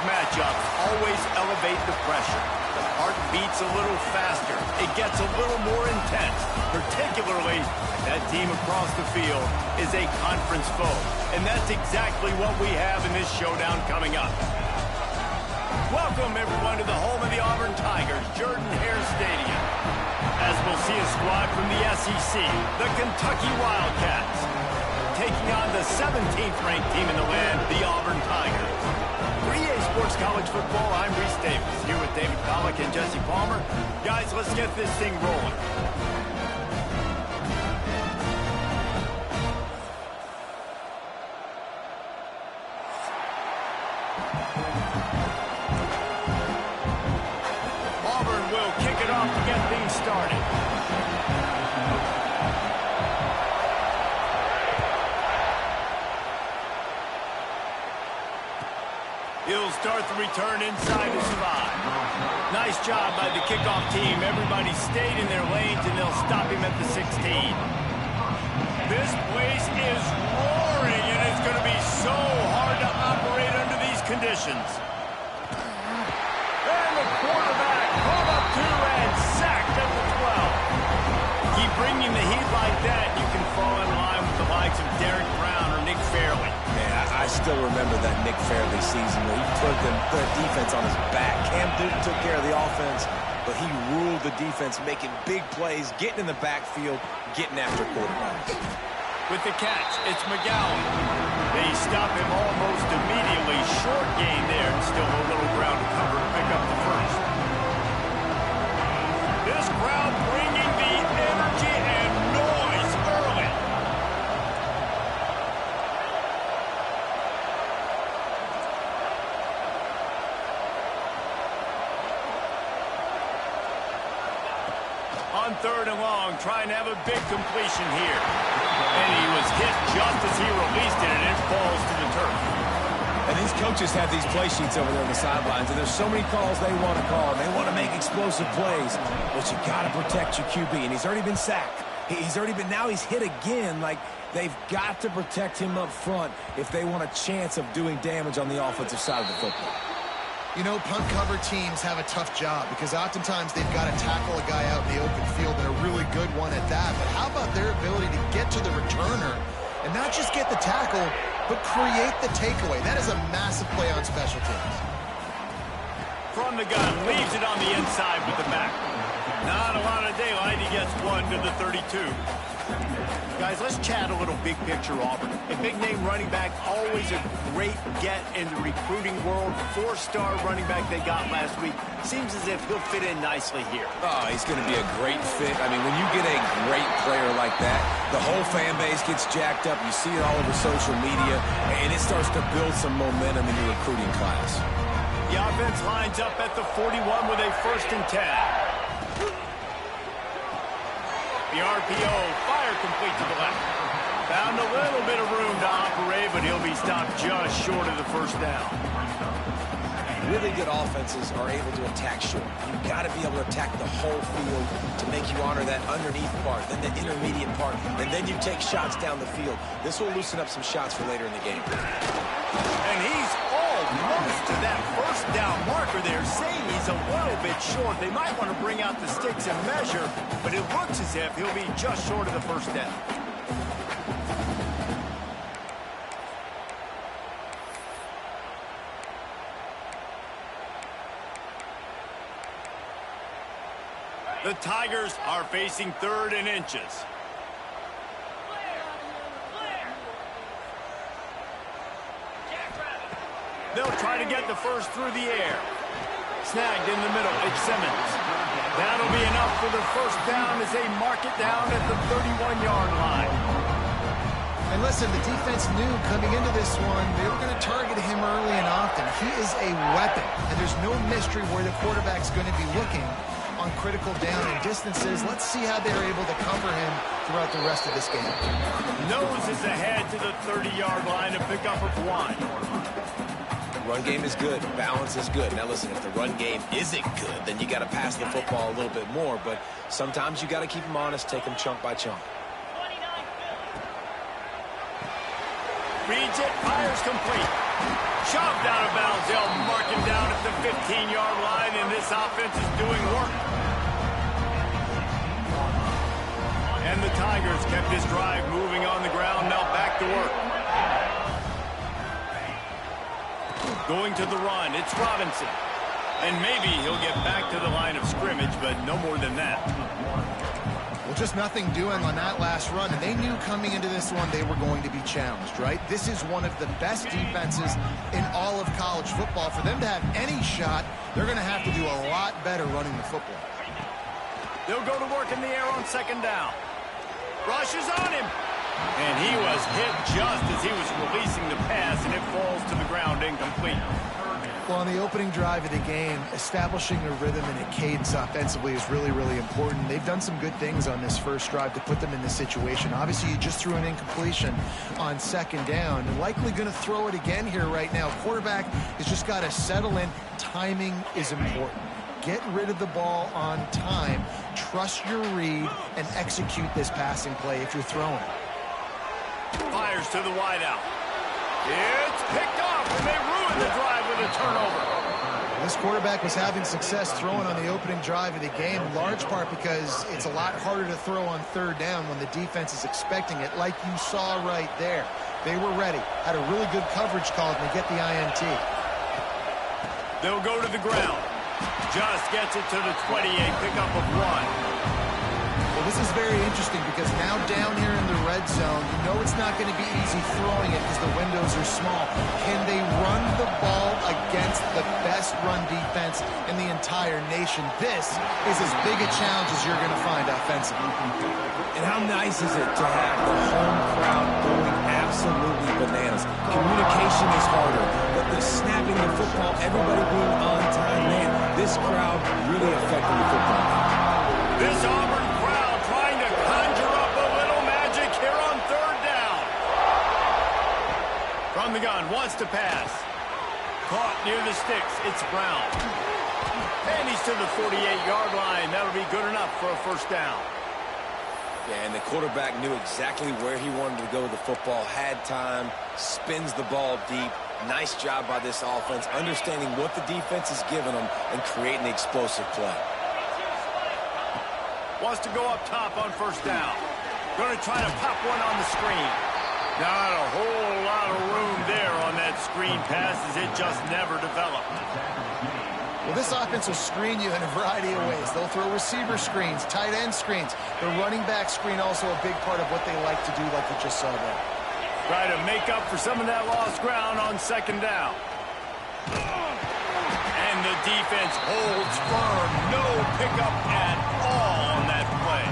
matchups always elevate the pressure. The heart beats a little faster. It gets a little more intense, particularly that team across the field is a conference foe. And that's exactly what we have in this showdown coming up. Welcome, everyone, to the home of the Auburn Tigers, Jordan-Hare Stadium. As we'll see a squad from the SEC, the Kentucky Wildcats, taking on the 17th-ranked team in the land, the Auburn Tigers. For EA Sports College Football, I'm Reese Davis, here with David Pollack and Jesse Palmer. Guys, let's get this thing rolling. Auburn will kick it off to get things started. He'll start the return inside his 5. Nice job by the kickoff team. Everybody stayed in their lanes, and they'll stop him at the 16. This place is roaring, and it's going to be so hard to operate under these conditions. And the quarterback hung up 2 and sacked at the 12. Keep bringing the heat like that, you can fall in line with the likes of Derek Brown or Nick Fairley. I still remember that Nick Fairley season where he put the defense on his back. Cam Newton took care of the offense, but he ruled the defense, making big plays, getting in the backfield, getting after quarterbacks. With the catch, it's McGowan. They stop him almost immediately. Short gain there, and still a little ground to cover to pick up the first. This crowd bringing the energy and noise early. On 3rd and long, trying to have a big completion here. And he was hit just as he released it, and it falls to the turf. And these coaches have these play sheets over there on the sidelines, and there's so many calls they want to call. They want to make explosive plays, but you got to protect your QB, and he's already been sacked. Now he's hit again. Like, they've got to protect him up front if they want a chance of doing damage on the offensive side of the football. You know, punt cover teams have a tough job because oftentimes they've got to tackle a guy out in the open field, and a really good one at that. But how about their ability to get to the returner and not just get the tackle, but create the takeaway? That is a massive play on special teams. From the gun, leaves it on the inside with the back. Not a lot of daylight. He gets 1 to the 32. Guys, let's chat a little big picture Auburn. A big-name running back, always a great get in the recruiting world. 4-star running back they got last week. Seems as if he'll fit in nicely here. Oh, he's going to be a great fit. I mean, when you get a great player like that, the whole fan base gets jacked up. You see it all over social media, and it starts to build some momentum in your recruiting class. The offense lines up at the 41 with a 1st and 10. The RPO, fire complete to the left. Found a little bit of room to operate, but he'll be stopped just short of the 1st down. Really good offenses are able to attack short. You've got to be able to attack the whole field to make you honor that underneath part, then the intermediate part, and then you take shots down the field. This will loosen up some shots for later in the game. And he's almost to that 1st down marker there, saying he's a little bit short. They might want to bring out the sticks and measure, but it looks as if he'll be just short of the 1st down. The Tigers are facing 3rd and inches. They'll try to get the first through the air. Snagged in the middle, it's Simmons. That'll be enough for the 1st down as they mark it down at the 31-yard line. And listen, the defense knew coming into this one, they were going to target him early and often. He is a weapon, and there's no mystery where the quarterback's going to be looking on critical down and distances. Let's see how they're able to cover him throughout the rest of this game. Noses ahead to the 30-yard line to pick up a 1. Run game is good. Balance is good. Now, listen, if the run game isn't good, then you got to pass the football a little bit more. But sometimes you got to keep them honest, take them chunk by chunk. Reads it, fires complete. Shoved out of bounds. They'll mark him 15-yard line, and this offense is doing work. And the Tigers kept this drive moving on the ground. Now back to work. Going to the run, it's Robinson. And maybe he'll get back to the line of scrimmage, but no more than that. Well, just nothing doing on that last run, and they knew coming into this one they were going to be challenged, right? This is one of the best defenses in all of college football. For them to have any shot, they're going to have to do a lot better running the football. They'll go to work in the air on second down. Rushes on him. And he was hit just as he was releasing the pass, and it falls to the ground incomplete. Well, on the opening drive of the game, establishing a rhythm and a cadence offensively is really, really important. They've done some good things on this first drive to put them in this situation. Obviously, you just threw an incompletion on second down. They're likely going to throw it again here right now. Quarterback has just got to settle in. Timing is important. Get rid of the ball on time. Trust your read and execute this passing play if you're throwing it. Fires to the wideout. It's picked off, and they ruin the drive with a turnover. This quarterback was having success throwing on the opening drive of the game, in large part because it's a lot harder to throw on third down when the defense is expecting it, like you saw right there. They were ready, had a really good coverage call, and they get the INT. They'll go to the ground. Just gets it to the 28, pickup of 1. Well, this is very interesting because now down here in the red zone, you know it's not going to be easy throwing it because the windows are small. Can they run the ball against the best run defense in the entire nation? This is as big a challenge as you're going to find offensively. And how nice is it to have the home crowd going absolutely bananas? Communication is harder, but the snapping the football, everybody being on time, man, this crowd really affecting the football. This Auburn crowd trying to conjure up a little magic here on third down. From the gun, wants to pass. Caught near the sticks, it's Brown. And he's to the 48-yard line. That'll be good enough for a first down. Yeah, and the quarterback knew exactly where he wanted to go with the football, had time, spins the ball deep. Nice job by this offense, understanding what the defense is giving them and creating the explosive play. Wants to go up top on first down. Going to try to pop one on the screen. Not a whole lot of room there on that screen pass as it just never developed. Well, this offense will screen you in a variety of ways. They'll throw receiver screens, tight end screens. The running back screen also a big part of what they like to do, like we just saw there. Try to make up for some of that lost ground on second down. And the defense holds firm. No pickup at all on that play.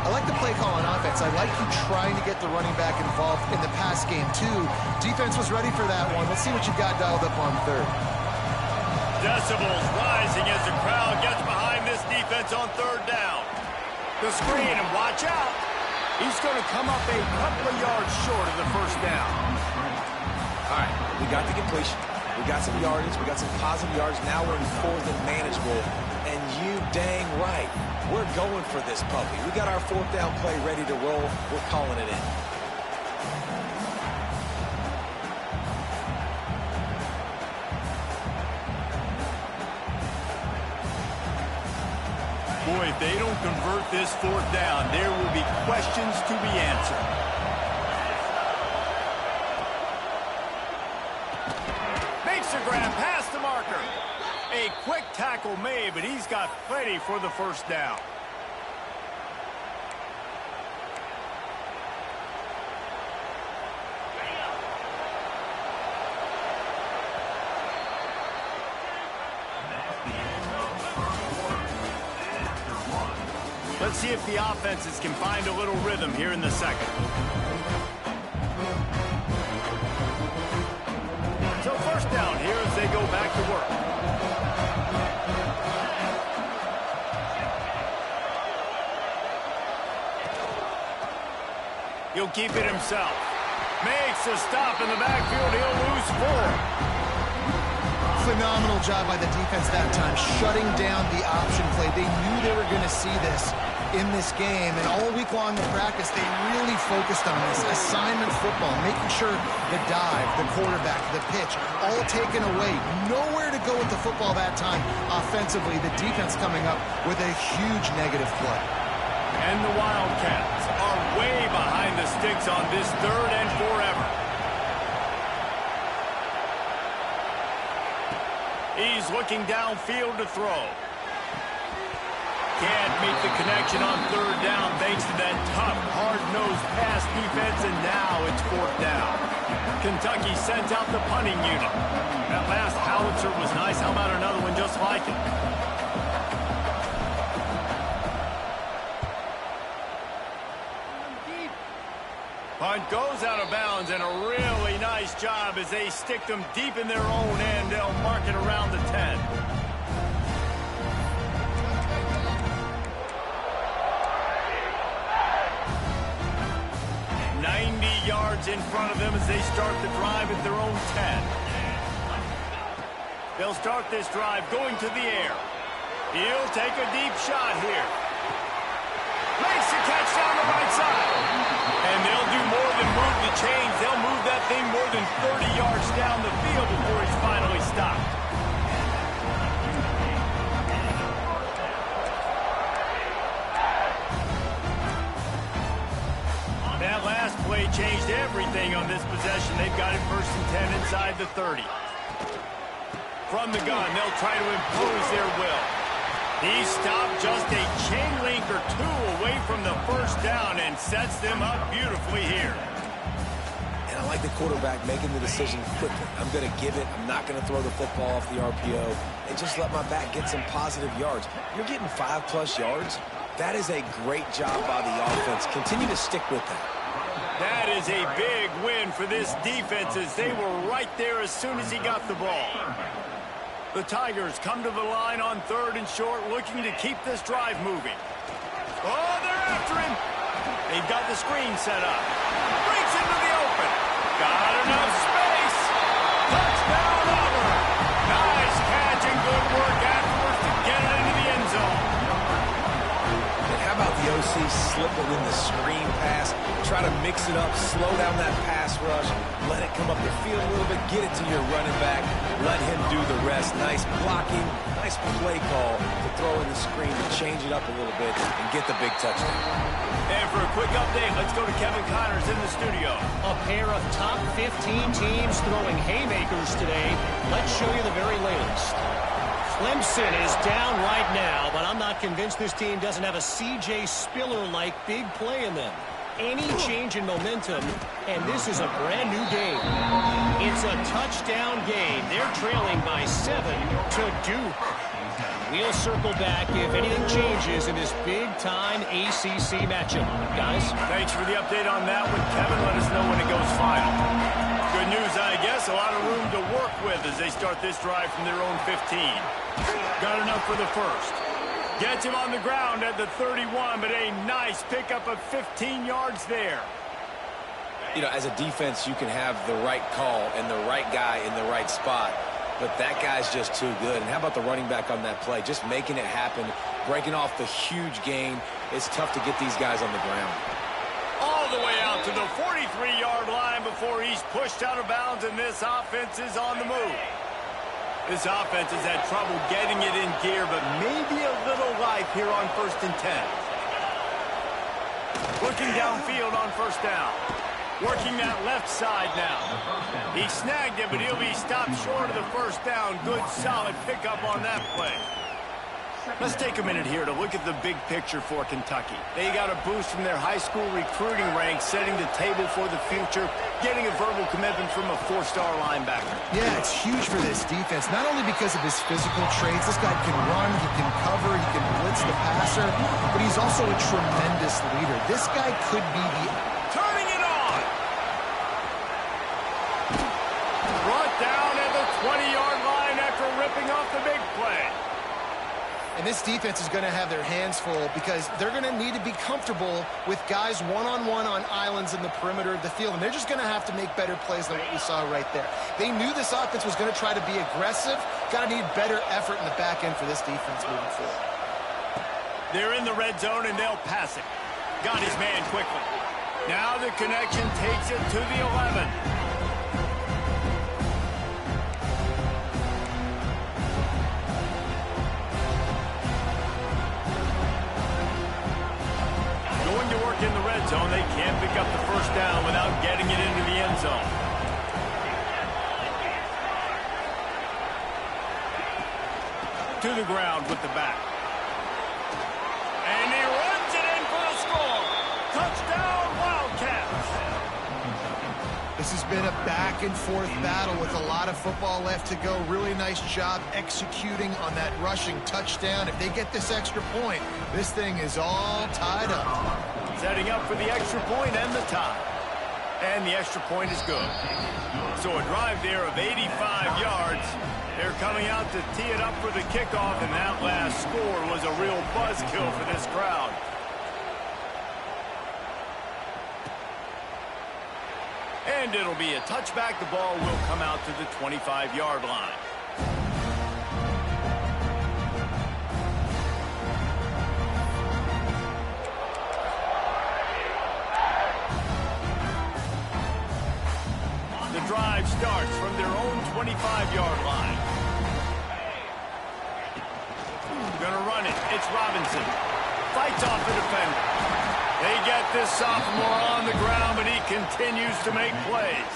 I like the play call on offense. I like you trying to get the running back involved in the pass game, too. Defense was ready for that one. Let's see what you got dialed up on third. Decibels rising as the crowd gets behind this defense on third down. The screen, and watch out. He's going to come up a couple of yards short of the first down. All right, we got the completion. We got some yardage. We got some positive yards. Now we're in fourth and manageable. And you dang right, we're going for this puppy. We got our fourth down play ready to roll. We're calling it in. Boy, if they don't convert this fourth down, there will be questions to be answered. Makes a grab past the marker. A quick tackle made, but he's got plenty for the first down. Let's see if the offenses can find a little rhythm here in the second. So first down here as they go back to work. He'll keep it himself. Makes a stop in the backfield. He'll lose 4. Phenomenal job by the defense that time, shutting down the option play. They knew they were going to see this. in this game. And all week long in practice, they really focused on this assignment football, making sure the dive, the quarterback, the pitch, all taken away. Nowhere to go with the football that time offensively. The defense coming up with a huge negative play. And the Wildcats are way behind the sticks on this 3rd and forever. He's looking downfield to throw. Can't make the connection on 3rd down thanks to that tough, hard-nosed pass defense, and now it's 4th down. Kentucky sent out the punting unit. That last howitzer was nice. How about another one just like it? Punt goes out of bounds, and a really nice job as they stick them deep in their own end. They'll mark it around the 10. In front of them as they start the drive at their own 10. They'll start this drive going to the air. He'll take a deep shot here. Makes the catch down the right side. And they'll do more than move the chains. They'll move that thing more than 30 yards down the field before he's finally stopped. That last play changed everything on this possession. They've got it 1st and 10 inside the 30. From the gun, they'll try to impose their will. He stopped just a chain link or 2 away from the 1st down and sets them up beautifully here. And I like the quarterback making the decision quickly. I'm going to give it. I'm not going to throw the football off the RPO and just let my back get some positive yards. You're getting 5+ yards. That is a great job by the offense. Continue to stick with that. That is a big win for this defense as they were right there as soon as he got the ball. The Tigers come to the line on 3rd and short, looking to keep this drive moving. Oh, they're after him. They've got the screen set up. Breaks into the open. Got enough space. Touchdown, Auburn. Nice catch and good work afterwards to get it into the end zone. How about the OC slipping in the screen pass? Try to mix it up, slow down that pass rush, let it come up the field a little bit, get it to your running back, let him do the rest. Nice blocking, nice play call to throw in the screen to change it up a little bit and get the big touchdown. And for a quick update, let's go to Kevin Connors in the studio. A pair of top 15 teams throwing haymakers today. Let's show you the very latest. Clemson is down right now, but I'm not convinced this team doesn't have a C.J. Spiller-like big play in them. Any change in momentum, and this is a brand new game. It's a touchdown game. They're trailing by 7 to Duke. We'll circle back if anything changes in this big-time ACC matchup. Guys? Thanks for the update on that one, Kevin. Let us know when it goes final. Good news, I guess. A lot of room to work with as they start this drive from their own 15. Got enough for the 1st. Gets him on the ground at the 31, but a nice pickup of 15 yards there. You know, as a defense, you can have the right call and the right guy in the right spot, but that guy's just too good. And how about the running back on that play? Just making it happen, breaking off the huge gain. It's tough to get these guys on the ground. All the way out to the 43-yard line before he's pushed out of bounds, and this offense is on the move. This offense has had trouble getting it in gear, but maybe a little life here on 1st and 10. Looking downfield on 1st down. Working that left side now. He snagged it, but he'll be stopped short of the 1st down. Good, solid pickup on that play. Let's take a minute here to look at the big picture for Kentucky. They got a boost from their high school recruiting ranks, setting the table for the future, getting a verbal commitment from a 4-star linebacker. Yeah, it's huge for this defense, not only because of his physical traits. This guy can run, he can cover, he can blitz the passer, but he's also a tremendous leader. This guy could be the... Turning it on! Brought down at the 20-yard line after ripping off the big play. And this defense is going to have their hands full because they're going to need to be comfortable with guys one-on-one on islands in the perimeter of the field. And they're just going to have to make better plays than what we saw right there. They knew this offense was going to try to be aggressive. Got to need better effort in the back end for this defense moving forward. They're in the red zone, and they'll pass it. Got his man quickly. Now the connection takes it to the 11. Going to work in the red zone. They can't pick up the first down without getting it into the end zone. To the ground with the back. And he runs it in for the score. Touchdown, Wildcats. This has been a back-and-forth battle with a lot of football left to go. Really nice job executing on that rushing touchdown. If they get this extra point, this thing is all tied up. Setting up for the extra point and the tie. And the extra point is good. So a drive there of 85 yards. They're coming out to tee it up for the kickoff, and that last score was a real buzzkill for this crowd. And it'll be a touchback. The ball will come out to the 25-yard line. The drive starts from their own 25-yard line. Gonna run it. It's Robinson. Fights off the defender. They get this sophomore on the ground, but he continues to make plays.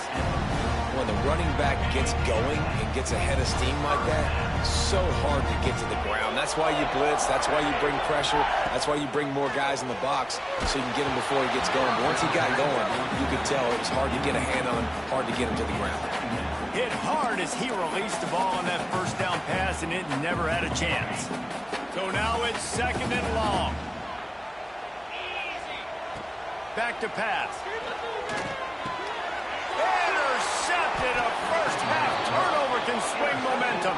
When the running back gets going and gets ahead of steam like that, so hard to get to the ground. That's why you blitz. That's why you bring pressure. That's why you bring more guys in the box so you can get him before he gets going. But once he got going, you could tell it was hard to get a hand on, hard to get him to the ground. Hit hard as he released the ball on that first down pass, and it never had a chance. So now it's second and long. Back to pass. Intercepted. A first half turnover can swing momentum.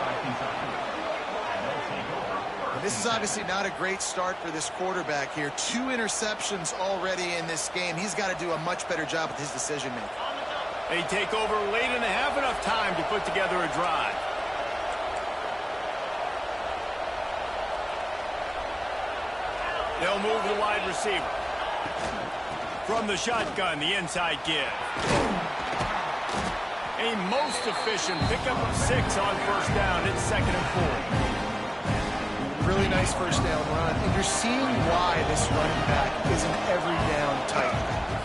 This is obviously not a great start for this quarterback here. 2 interceptions already in this game. He's got to do a much better job with his decision making. They take over late and have enough time to put together a drive. They'll move the wide receiver. From the shotgun, the inside give. A most efficient pickup of 6 on first down. It's second and 4. Really nice first down run. And you're seeing why this running back is an every down type.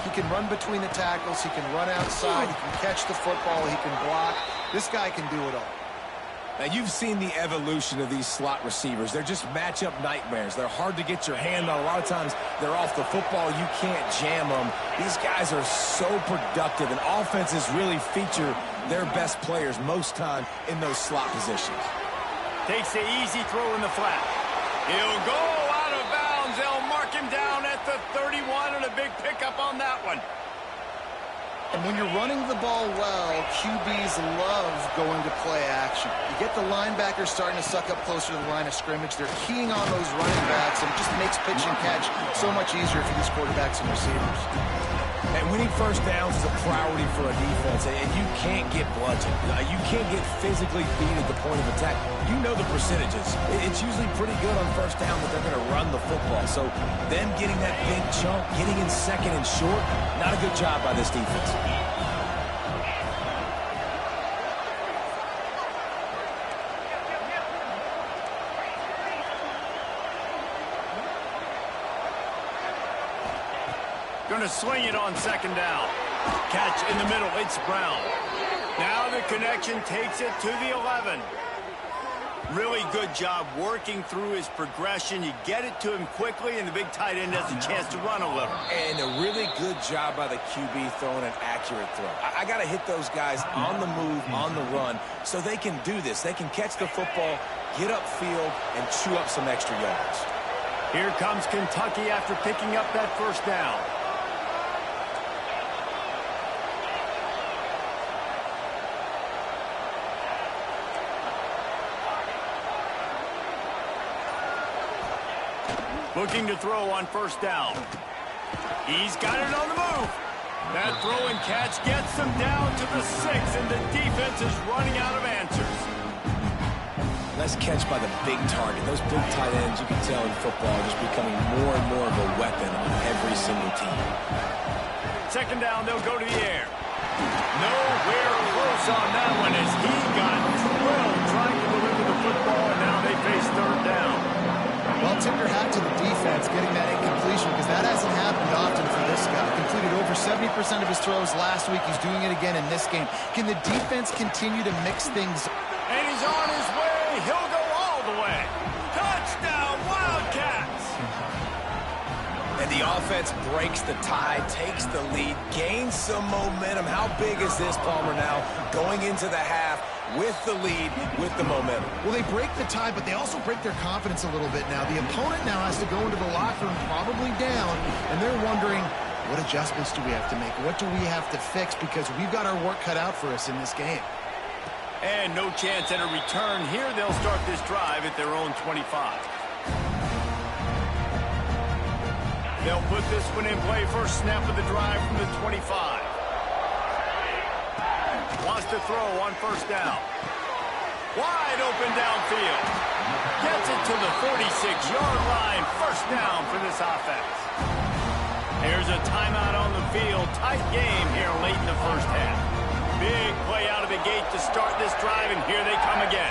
He can run between the tackles. He can run outside. He can catch the football. He can block. This guy can do it all. Now, you've seen the evolution of these slot receivers. They're just matchup nightmares. They're hard to get your hand on. A lot of times, they're off the football. You can't jam them. These guys are so productive, and offenses really feature their best players most time in those slot positions. Takes the easy throw in the flat. He'll go out of bounds. They'll mark him down at the 31, and a big pickup on that one. And when you're running the ball well, QBs love going to play action. You get the linebackers starting to suck up closer to the line of scrimmage. They're keying on those running backs, and it just makes pitch and catch so much easier for these quarterbacks and receivers. And winning first downs is a priority for a defense, and you can't get bludgeoned. You can't get physically beat at the point of attack. You know the percentages. It's usually pretty good on first down that they're going to run the football. So them getting that big chunk, getting in second and short, not a good job by this defense. Going to swing it on second down. Catch in the middle. It's Brown. Now the connection takes it to the 11. Really good job working through his progression. You get it to him quickly, and the big tight end has a chance to run a little. And a really good job by the QB throwing an accurate throw. I got to hit those guys on the move, on the run, so they can do this. They can catch the football, get upfield, and chew up some extra yards. Here comes Kentucky after picking up that first down. Looking to throw on first down. He's got it on the move. That throw and catch gets them down to the 6, and the defense is running out of answers. Nice catch by the big target. Those big tight ends, you can tell in football, are just becoming more and more of a weapon on every single team. Second down, they'll go to the air. Nowhere close on that one as he got drilled trying to deliver the football, and now they face third down. Well, tip your hat to the defense getting that incompletion because that hasn't happened often for this guy. Completed over 70% of his throws last week. He's doing it again in this game. Can the defense continue to mix things? And he's on his way. He'll go all the way. Touchdown, Wildcats! And the offense breaks the tie, takes the lead, gains some momentum. How big is this, Palmer, now going into the half with the lead, with the momentum? Well, they break the tie, but they also break their confidence a little bit now. The opponent now has to go into the locker room probably down, and they're wondering, what adjustments do we have to make? What do we have to fix? Because we've got our work cut out for us in this game. And no chance at a return here. They'll start this drive at their own 25. They'll put this one in play. First snap of the drive from the 25. Wants to throw on first down. Wide open downfield. Gets it to the 46-yard line. First down for this offense. Here's a timeout on the field. Tight game here late in the first half. Big play out of the gate to start this drive, and here they come again.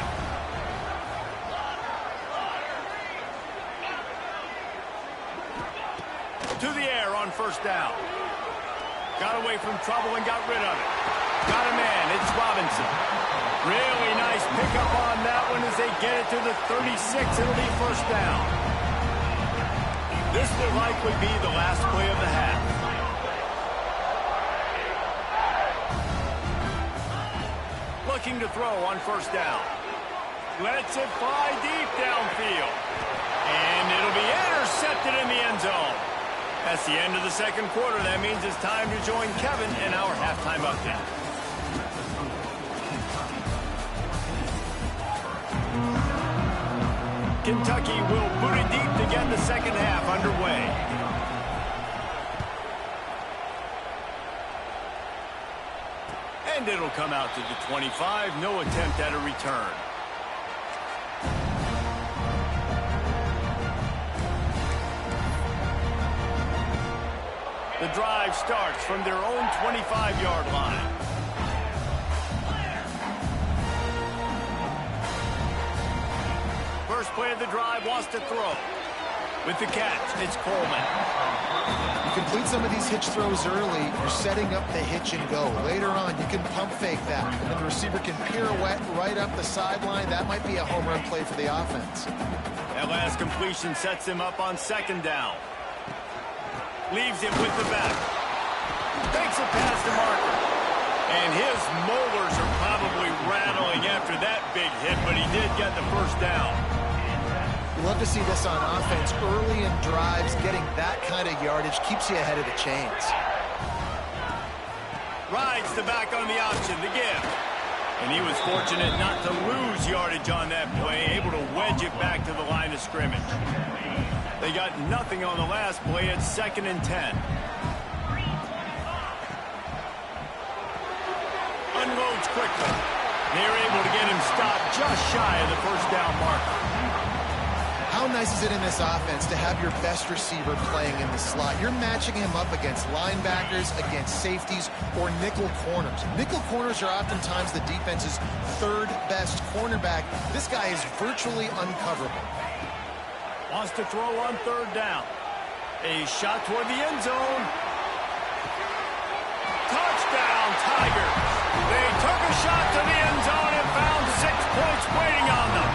To the air on first down. Got away from trouble and got rid of it. Got a man. It's Robinson. Really nice pickup on that one as they get it to the 36. It'll be first down. This will likely be the last play of the half. Looking to throw on first down. Lets it fly deep downfield. And it'll be intercepted in the end zone. That's the end of the second quarter. That means it's time to join Kevin in our halftime update. Kentucky will boot it deep to get the second half underway. And it'll come out to the 25. No attempt at a return. The drive starts from their own 25-yard line. First play of the drive, wants to throw. With the catch, it's Coleman. You complete some of these hitch throws early, you're setting up the hitch and go. Later on, you can pump fake that, and the receiver can pirouette right up the sideline. That might be a home run play for the offense. That last completion sets him up on second down. Leaves it with the back. Takes it past the marker. And his molars are probably rattling after that big hit, but he did get the first down. You love to see this on offense. Early in drives, getting that kind of yardage keeps you ahead of the chains. Rides the back on the option, the give. And he was fortunate not to lose yardage on that play, able to wedge it back to the line of scrimmage. They got nothing on the last play. It's 2nd and 10. Unloads quickly. They're able to get him stopped just shy of the first down marker. How nice is it in this offense to have your best receiver playing in the slot? You're matching him up against linebackers, against safeties, or nickel corners. Nickel corners are oftentimes the defense's third best cornerback. This guy is virtually uncoverable. Wants to throw on third down. A shot toward the end zone. Touchdown, Tigers. They took a shot to the end zone and found 6 points waiting on them.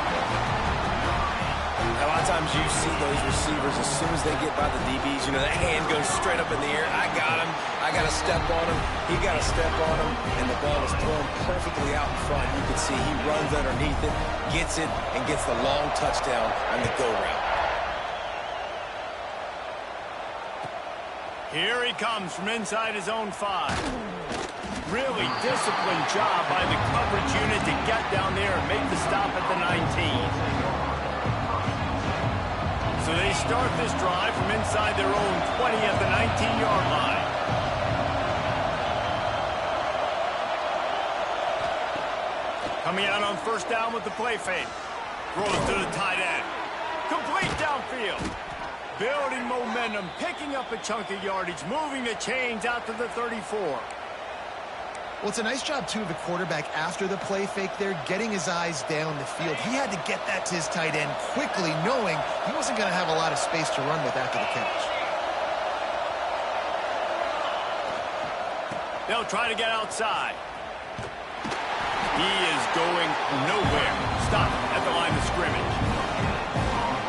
A lot of times you see those receivers, as soon as they get by the DBs, you know, that hand goes straight up in the air. I got him. I got to step on him. He got to step on him. And the ball is thrown perfectly out in front. You can see he runs underneath it, gets it, and gets the long touchdown on the go route. Here he comes from inside his own 5. Really disciplined job by the coverage unit to get down there and make the stop at the 19. So they start this drive from inside their own 20 at the 19-yard line. Coming out on first down with the play fake. Throws to the tight end. Complete downfield. Building momentum, picking up a chunk of yardage, moving the chains out to the 34. Well, it's a nice job, too, of the quarterback after the play fake there, getting his eyes down the field. He had to get that to his tight end quickly, knowing he wasn't going to have a lot of space to run with after the catch. They'll try to get outside. He is going nowhere. Stop at the line of scrimmage.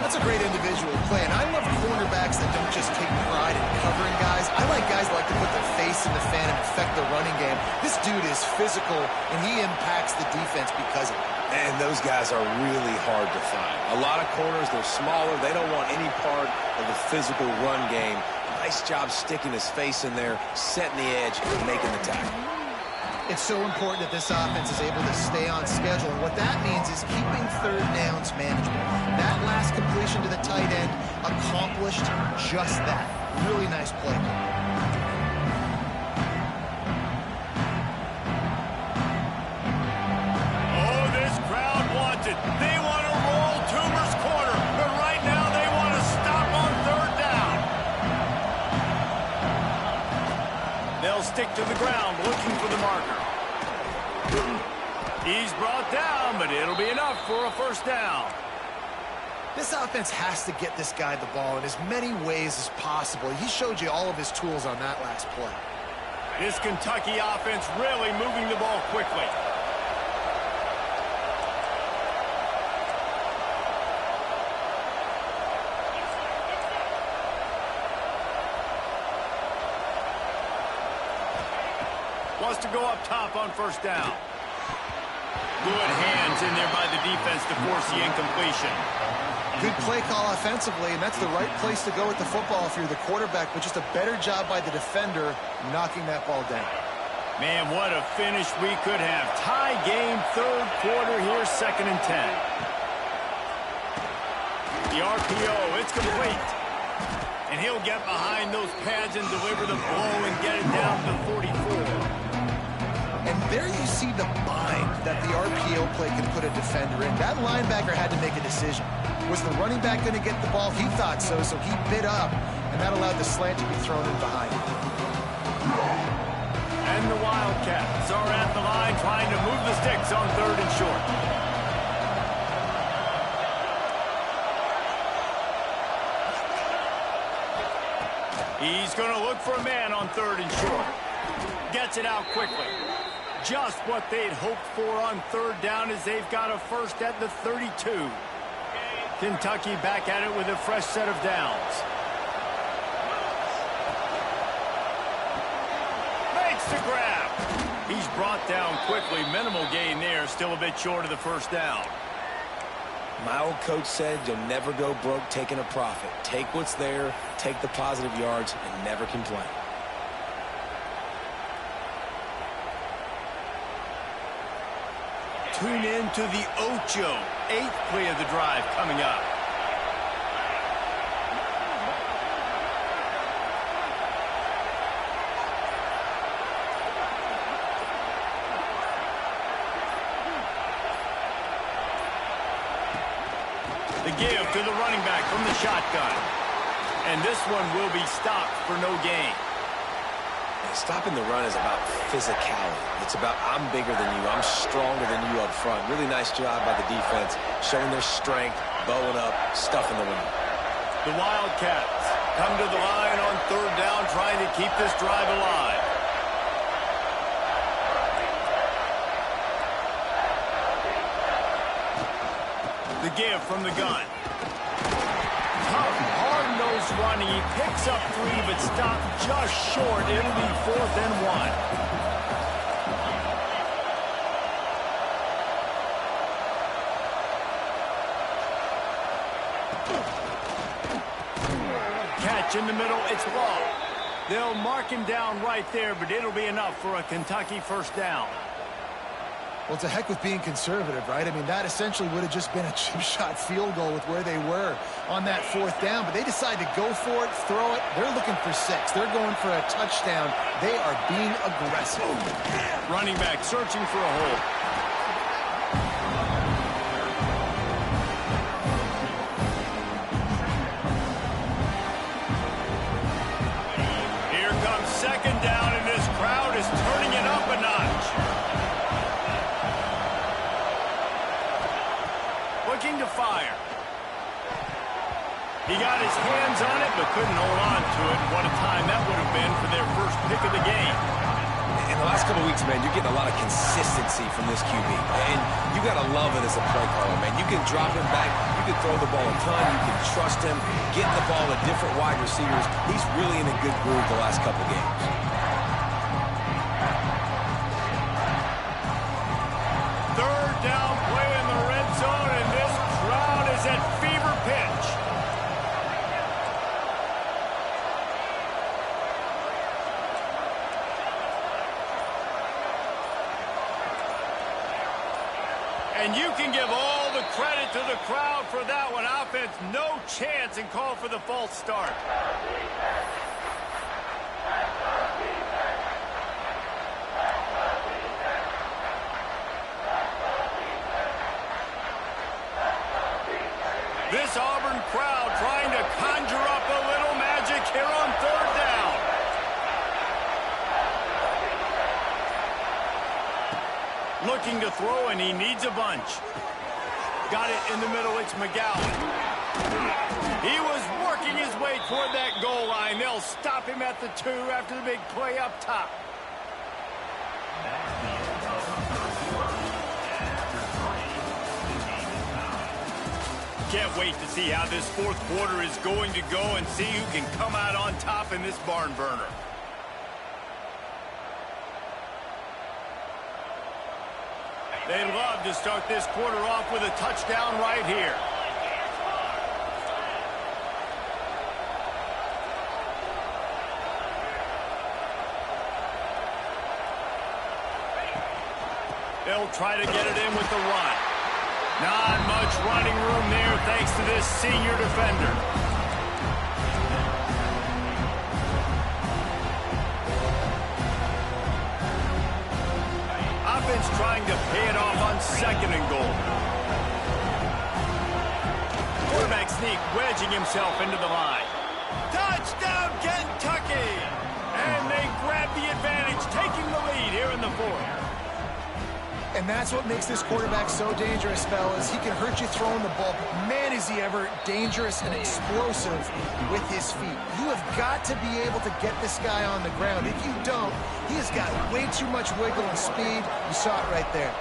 That's a great individual play, and I love cornerbacks that don't just take pride in covering guys. I like guys that like to put their face in the fan and affect the running game. This dude is physical, and he impacts the defense because of it. And those guys are really hard to find. A lot of corners, they're smaller. They don't want any part of the physical run game. Nice job sticking his face in there, setting the edge, and making the tackle. It's so important that this offense is able to stay on schedule, and what that means is keeping third downs manageable. That last completion to the tight end accomplished just that. Really nice play. Oh, this crowd wants it. They want to roll Toomer's corner, but right now they want to stop on third down. They'll stick to the ground looking for the marker. He's brought down, but it'll be enough for a first down. This offense has to get this guy the ball in as many ways as possible. He showed you all of his tools on that last play. This Kentucky offense really moving the ball quickly. Wants to go up top on first down. Good hands in there by the defense to force the incompletion. Good play call offensively, and that's the right place to go with the football if you're the quarterback, but just a better job by the defender knocking that ball down. Man, what a finish we could have. Tie game, third quarter here, 2nd and 10. The RPO, it's complete. And he'll get behind those pads and deliver the blow and get it down to 44. And there you see the bind that the RPO play can put a defender in. That linebacker had to make a decision. Was the running back going to get the ball? He thought so, so he bit up, and that allowed the slant to be thrown in behind him. And the Wildcats are at the line trying to move the sticks on 3rd and short. He's going to look for a man on 3rd and short. Gets it out quickly. Just what they'd hoped for on 3rd down as they've got a first at the 32. Kentucky back at it with a fresh set of downs. Makes the grab. He's brought down quickly. Minimal gain there. Still a bit short of the first down. My old coach said you'll never go broke taking a profit. Take what's there, take the positive yards, and never complain. Tune in to the Ocho. 8th play of the drive coming up. The give to the running back from the shotgun. And this one will be stopped for no gain. Stopping the run is about physicality. It's about I'm bigger than you, I'm stronger than you up front. Really nice job by the defense, showing their strength, bowing up, stuffing the run. The Wildcats come to the line on 3rd down, trying to keep this drive alive. The give from the gun. Tough, hard-nosed running. He picks up 3, but stopped just short. It'll be 4th and 1. Catch in the middle. It's low. They'll mark him down right there, but it'll be enough for a Kentucky first down. Well, it's a heck with being conservative, right? I mean, that essentially would have just been a chip shot field goal with where they were on that 4th down, but they decide to go for it, throw it. They're looking for 6. They're going for a touchdown. They are being aggressive. Running back searching for a hole. looking to fire. He got his hands on it, but couldn't hold on to it. What a time that would have been for their first pick of the game. In the last couple of weeks, man, you're getting a lot of consistency from this QB. And you got to love it as a play caller, man. You can drop him back. You can throw the ball a ton. You can trust him. Getting the ball to different wide receivers. He's really in a good groove the last couple of games. Third down play in the red zone, and this crowd is at fever pitch. And you can give all the credit to the crowd for that one. Offense, no chance, and call for the false start. This Auburn crowd trying to conjure up a little magic here on third down. Looking to throw, and he needs a bunch. Got it in the middle. It's McGowan. He was working his way toward that goal line. They'll stop him at the 2 after the big play up top. Can't wait to see how this fourth quarter is going to go and see who can come out on top in this barn burner. They'd love to start this quarter off with a touchdown right here. They'll try to get it in with the run. Not much running room there thanks to this senior defender. Offense trying to pay it off on 2nd and goal. Quarterback sneak wedging himself into the line. Touchdown, Kentucky! And they grab the advantage, taking the lead here in the 4th. And that's what makes this quarterback so dangerous, fellas. He can hurt you throwing the ball, but man, is he ever dangerous and explosive with his feet. You have got to be able to get this guy on the ground. If you don't, he has got way too much wiggle and speed. You saw it right there.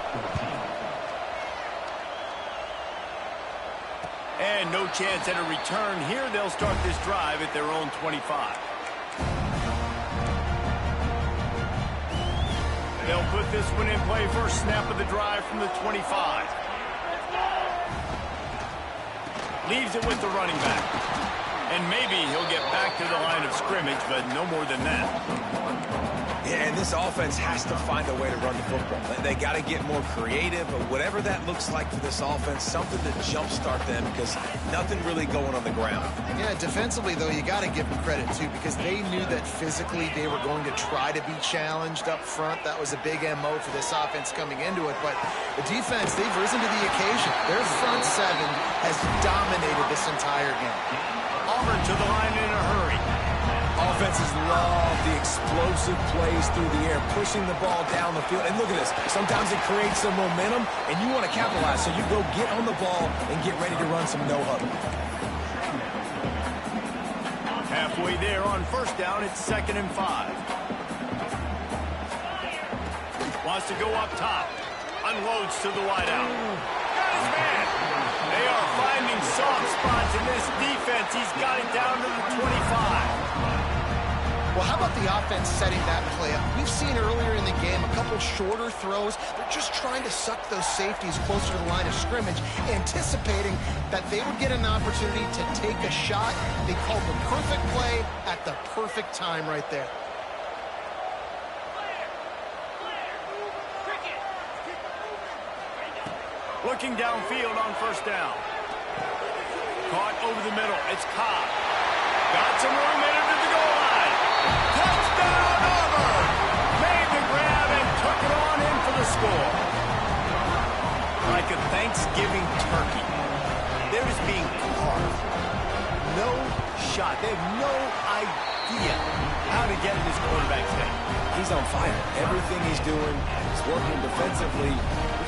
And no chance at a return here. They'll start this drive at their own 25. They'll put this one in play. First snap of the drive from the 25. Leaves it with the running back. And maybe he'll get back to the line of scrimmage, but no more than that. Yeah, and this offense has to find a way to run the football. They got to get more creative, but whatever that looks like for this offense, something to jumpstart them because nothing really going on the ground. Yeah, defensively, though, you got to give them credit, too, because they knew that physically they were going to try to be challenged up front. That was a big MO for this offense coming into it. But the defense, they've risen to the occasion. Their front 7 has dominated this entire game. Auburn to the line in a hurry. Offenses love the explosive plays through the air, pushing the ball down the field. And look at this. Sometimes it creates some momentum, and you want to capitalize. So you go get on the ball and get ready to run some no-huddle. Halfway there on first down, it's 2nd and 5. Wants to go up top. Unloads to the wideout. Got his man. They are finding soft spots in this defense. He's got it down to the 25. Well, how about the offense setting that play up? We've seen earlier in the game a couple shorter throws. They're just trying to suck those safeties closer to the line of scrimmage, anticipating that they would get an opportunity to take a shot. They called the perfect play at the perfect time right there. Looking downfield on first down. Caught over the middle. It's Cobb. Got some room in it to the goal line. Touchdown, Auburn! Made the grab and took it on in for the score. Like a Thanksgiving turkey. They're just being carved. No shot. They have no idea how to get in this quarterback's head. He's on fire. Everything he's doing is working defensively.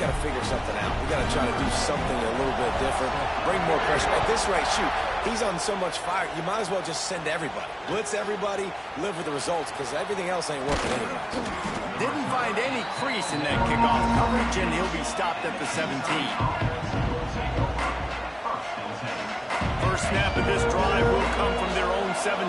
got to figure something out. We got to try to do something a little bit different, bring more pressure. At this rate, shoot, he's on so much fire, you might as well just send everybody. Blitz everybody, live with the results, because everything else ain't working anyway. Didn't find any crease in that kickoff coverage, and he'll be stopped at the 17. First snap of this drive will come from their own 17.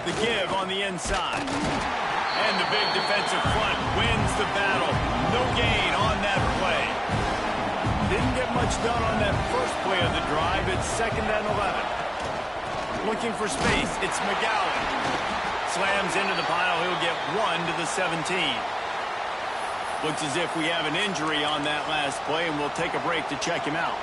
The give on the inside. And the big defensive front wins the battle. No gain on that play. Didn't get much done on that first play of the drive. It's 2nd and 11. Looking for space. It's McGowan. Slams into the pile. He'll get 1 to the 17. Looks as if we have an injury on that last play, and we'll take a break to check him out.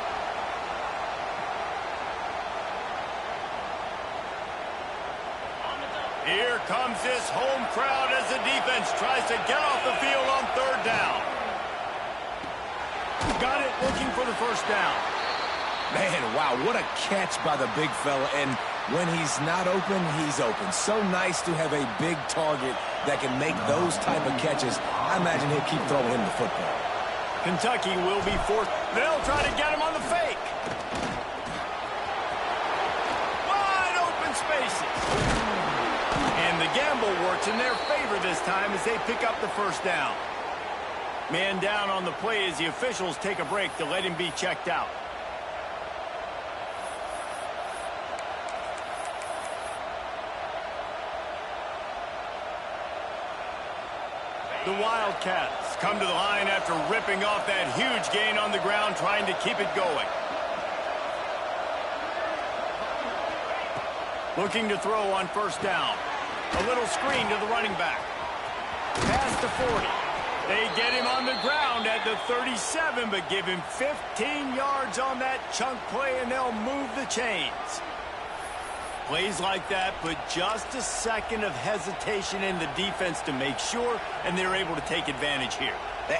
Here comes this home crowd as the defense tries to get off the field on 3rd down. Got it, looking for the first down. Man, wow, what a catch by the big fella. And when he's not open, he's open. So nice to have a big target that can make those type of catches. I imagine he'll keep throwing him the football. Kentucky will be forced. They'll try to get him on the fake. Wide open spaces. And the gamble works in their favor this time as they pick up the first down. Man down on the play as the officials take a break to let him be checked out. The Wildcats come to the line after ripping off that huge gain on the ground, trying to keep it going. Looking to throw on first down. A little screen to the running back. Past the 40. They get him on the ground at the 37, but give him 15 yards on that chunk play, and they'll move the chains. Plays like that put just a second of hesitation in the defense to make sure, and they're able to take advantage here.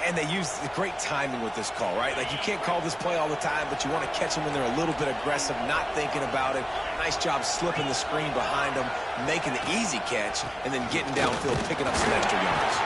And they use great timing with this call, right? Like, you can't call this play all the time, but you want to catch them when they're a little bit aggressive, not thinking about it. Nice job slipping the screen behind them, making the easy catch, and then getting downfield, picking up some extra yards.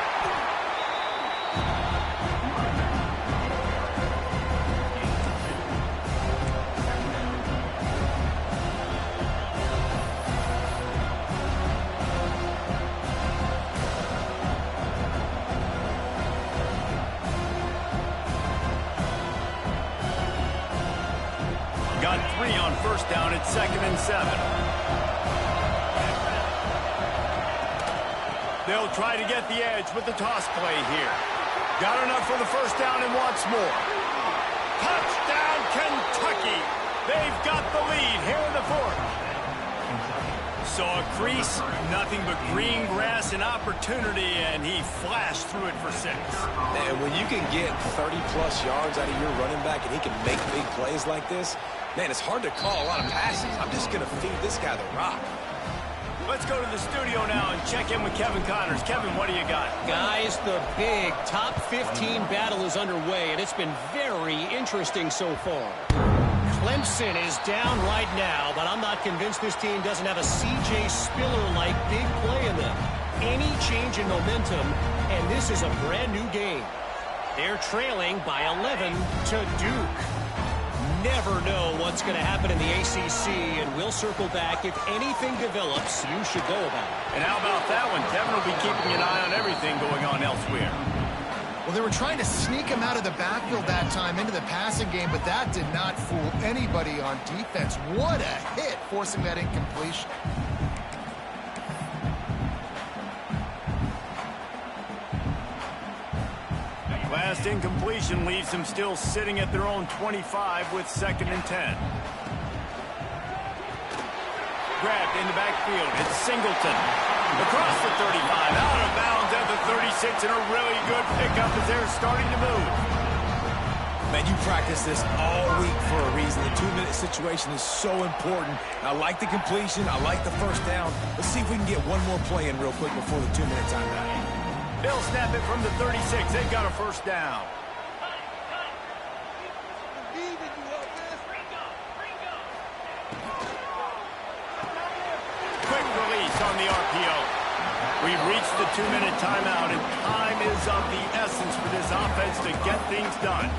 Got 3 on first down at 2nd and 7. They'll try to get the edge with the toss play here. Got enough for the first down and wants more. Touchdown, Kentucky! They've got the lead here in the 4th. Saw a crease, nothing but green grass and opportunity, and he flashed through it for 6. And when you can get 30-plus yards out of your running back and he can make big plays like this, man, it's hard to call a lot of passes. I'm just going to feed this guy the rock. Let's go to the studio now and check in with Kevin Connors. Kevin, what do you got? Guys, the big top 15 battle is underway, and it's been very interesting so far. Clemson is down right now, but I'm not convinced this team doesn't have a C.J. Spiller-like big play in them. Any change in momentum, and this is a brand-new game. They're trailing by 11 to Duke. Never know what's going to happen in the ACC, and we'll circle back. If anything develops, you should know about it. And how about that one? Kevin will be keeping an eye on everything going on elsewhere. Well, they were trying to sneak him out of the backfield that time into the passing game, but that did not fool anybody on defense. What a hit, forcing that incompletion. Last incompletion leaves them still sitting at their own 25 with 2nd and 10. Grabbed in the backfield. It's Singleton. Across the 35, out of bounds at the 36, and a really good pickup as they're starting to move. Man, you practice this all week for a reason. The 2-minute situation is so important. I like the completion. I like the first down. Let's see if we can get one more play in real quick before the 2-minute timeout. They'll snap it from the 36. They've got a first down. Quick release on the RPO. We've reached the 2-minute timeout, and time is of the essence for this offense to get things done.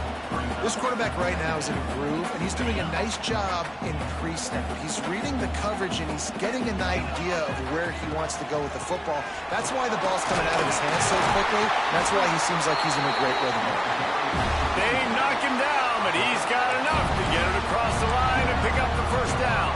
This quarterback right now is in a groove, and he's doing a nice job in pre-snap. He's reading the coverage, and he's getting an idea of where he wants to go with the football. That's why the ball's coming out of his hands so quickly. That's why he seems like he's in a great rhythm. They knock him down, but he's got enough to get it across the line and pick up the first down.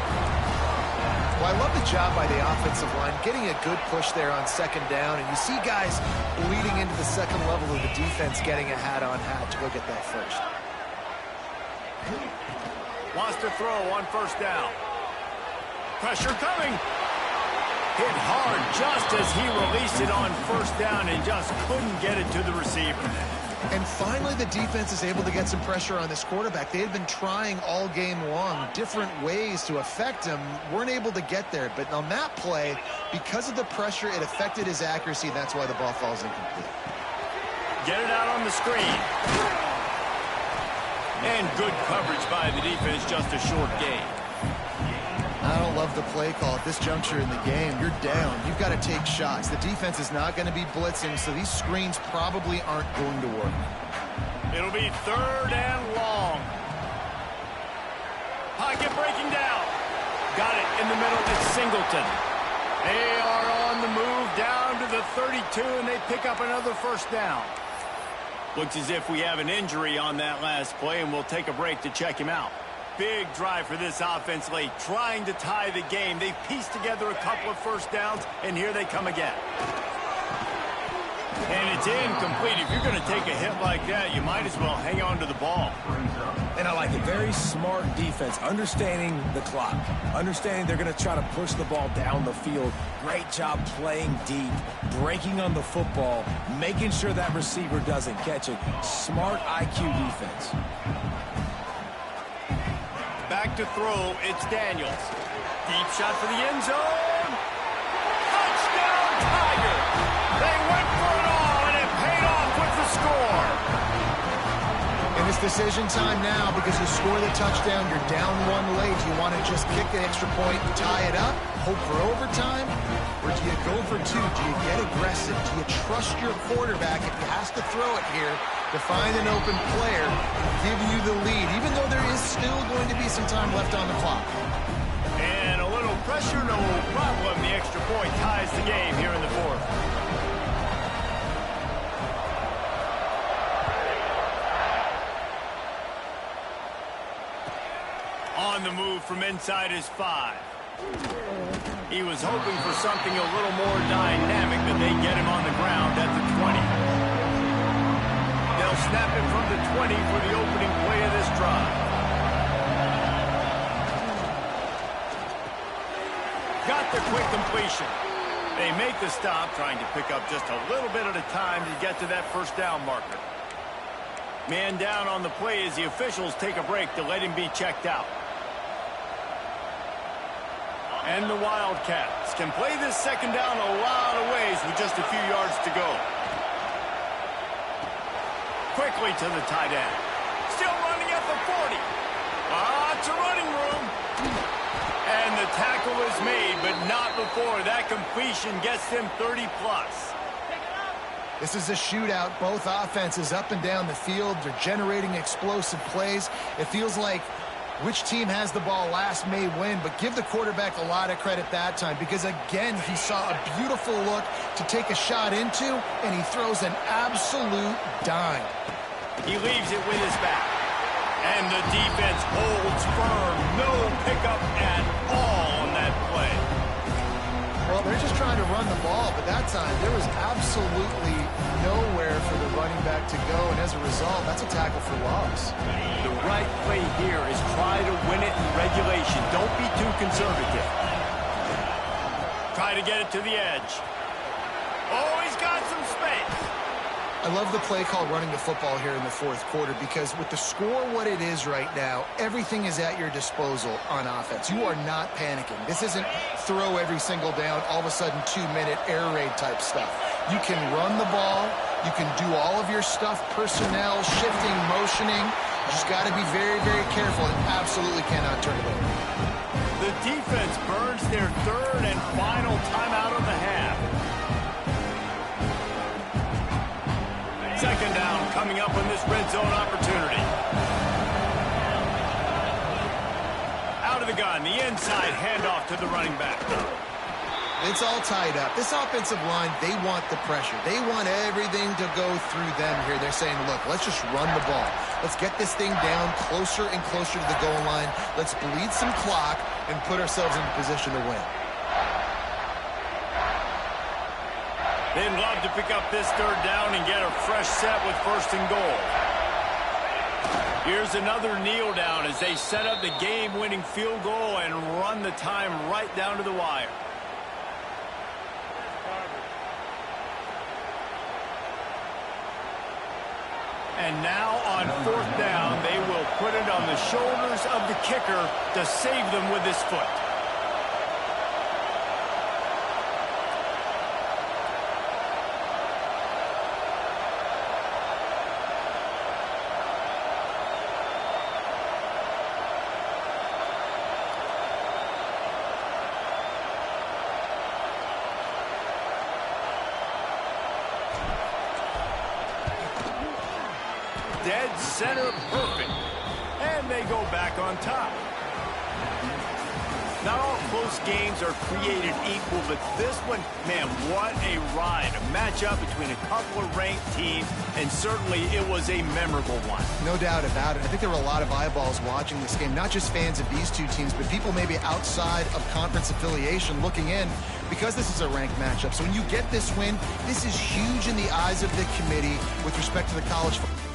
Well, I love the job by the offensive line, getting a good push there on second down, and you see guys bleeding into the second level of the defense getting a hat-on-hat to go get that first. Wants to throw on first down. Pressure coming. Hit hard just as he released it on first down and just couldn't get it to the receiver. And finally, the defense is able to get some pressure on this quarterback. They had been trying all game long different ways to affect him, weren't able to get there. But on that play, because of the pressure, it affected his accuracy, and that's why the ball falls incomplete. Get it out on the screen. And good coverage by the defense, just a short gain. I don't love the play call at this juncture in the game. You're down. You've got to take shots. The defense is not going to be blitzing, so these screens probably aren't going to work. It'll be third and long. Pocket breaking down. Got it in the middle. It's Singleton. They are on the move down to the 32, and they pick up another first down. Looks as if we have an injury on that last play, and we'll take a break to check him out. Big drive for this offense late, trying to tie the game. They've pieced together a couple of first downs, and here they come again. And it's incomplete. If you're going to take a hit like that, you might as well hang on to the ball. And I like it. Very smart defense, understanding the clock, understanding they're going to try to push the ball down the field. Great job playing deep, breaking on the football, making sure that receiver doesn't catch it. Smart IQ defense. Back to throw, it's Daniels. Deep shot for the end zone. Touchdown, Tiger! They went for it all, and it paid off with the score. And it's decision time now because you score the touchdown, you're down one late. Do you want to just kick the extra point, tie it up, hope for overtime? Or do you go for two? Do you get aggressive? Do you trust your quarterback if he has to throw it here to find an open player and give you the lead, even though there is still going to be some time left on the clock? And a little pressure, no problem. The extra point ties the game here in the fourth. On the move from inside his 5. He was hoping for something a little more dynamic, but they get him on the ground at the 20. They'll snap it from the 20 for the opening play of this drive. Got the quick completion. They make the stop, trying to pick up just a little bit at a time to get to that first down marker. Man down on the play as the officials take a break to let him be checked out. And the Wildcats can play this second down a lot of ways with just a few yards to go. Quickly to the tight end. Still running at the 40. Lots of running room. And the tackle is made, but not before that completion gets them 30-plus. This is a shootout. Both offenses up and down the field. They're generating explosive plays. It feels like which team has the ball last may win, but give the quarterback a lot of credit that time because, again, he saw a beautiful look to take a shot into, and he throws an absolute dime. He leaves it with his back. And the defense holds firm. No pickup at all on that play. Well, they're just trying to run the ball, but that time there was absolutely nowhere for the running back to go, and as a result, that's a tackle for loss. The right play here is try to win it in regulation. Don't be too conservative. Try to get it to the edge. Oh, he's got some space. I love the play call running the football here in the fourth quarter because with the score what it is right now, everything is at your disposal on offense. You are not panicking. This isn't throw every single down, all of a sudden 2-minute air raid type stuff. You can run the ball. You can do all of your stuff, personnel, shifting, motioning. You just got to be very, very careful and absolutely cannot turn it over. The defense burns their third and final timeout of the half. Second down coming up on this red zone opportunity. Out of the gun, the inside handoff to the running back. It's all tied up. This offensive line, they want the pressure. They want everything to go through them here. They're saying, look, let's just run the ball. Let's get this thing down closer and closer to the goal line. Let's bleed some clock and put ourselves in a position to win. They'd love to pick up this third down and get a fresh set with first and goal. Here's another kneel down as they set up the game-winning field goal and run the time right down to the wire. And now on fourth down, they will put it on the shoulders of the kicker to save them with his foot. Dead center perfect. And they go back on top. Not all close games are created equal, but this one, man, what a ride. A matchup between a couple of ranked teams, and certainly it was a memorable one. No doubt about it. I think there were a lot of eyeballs watching this game, not just fans of these two teams, but people maybe outside of conference affiliation looking in because this is a ranked matchup. So when you get this win, this is huge in the eyes of the committee with respect to the college football.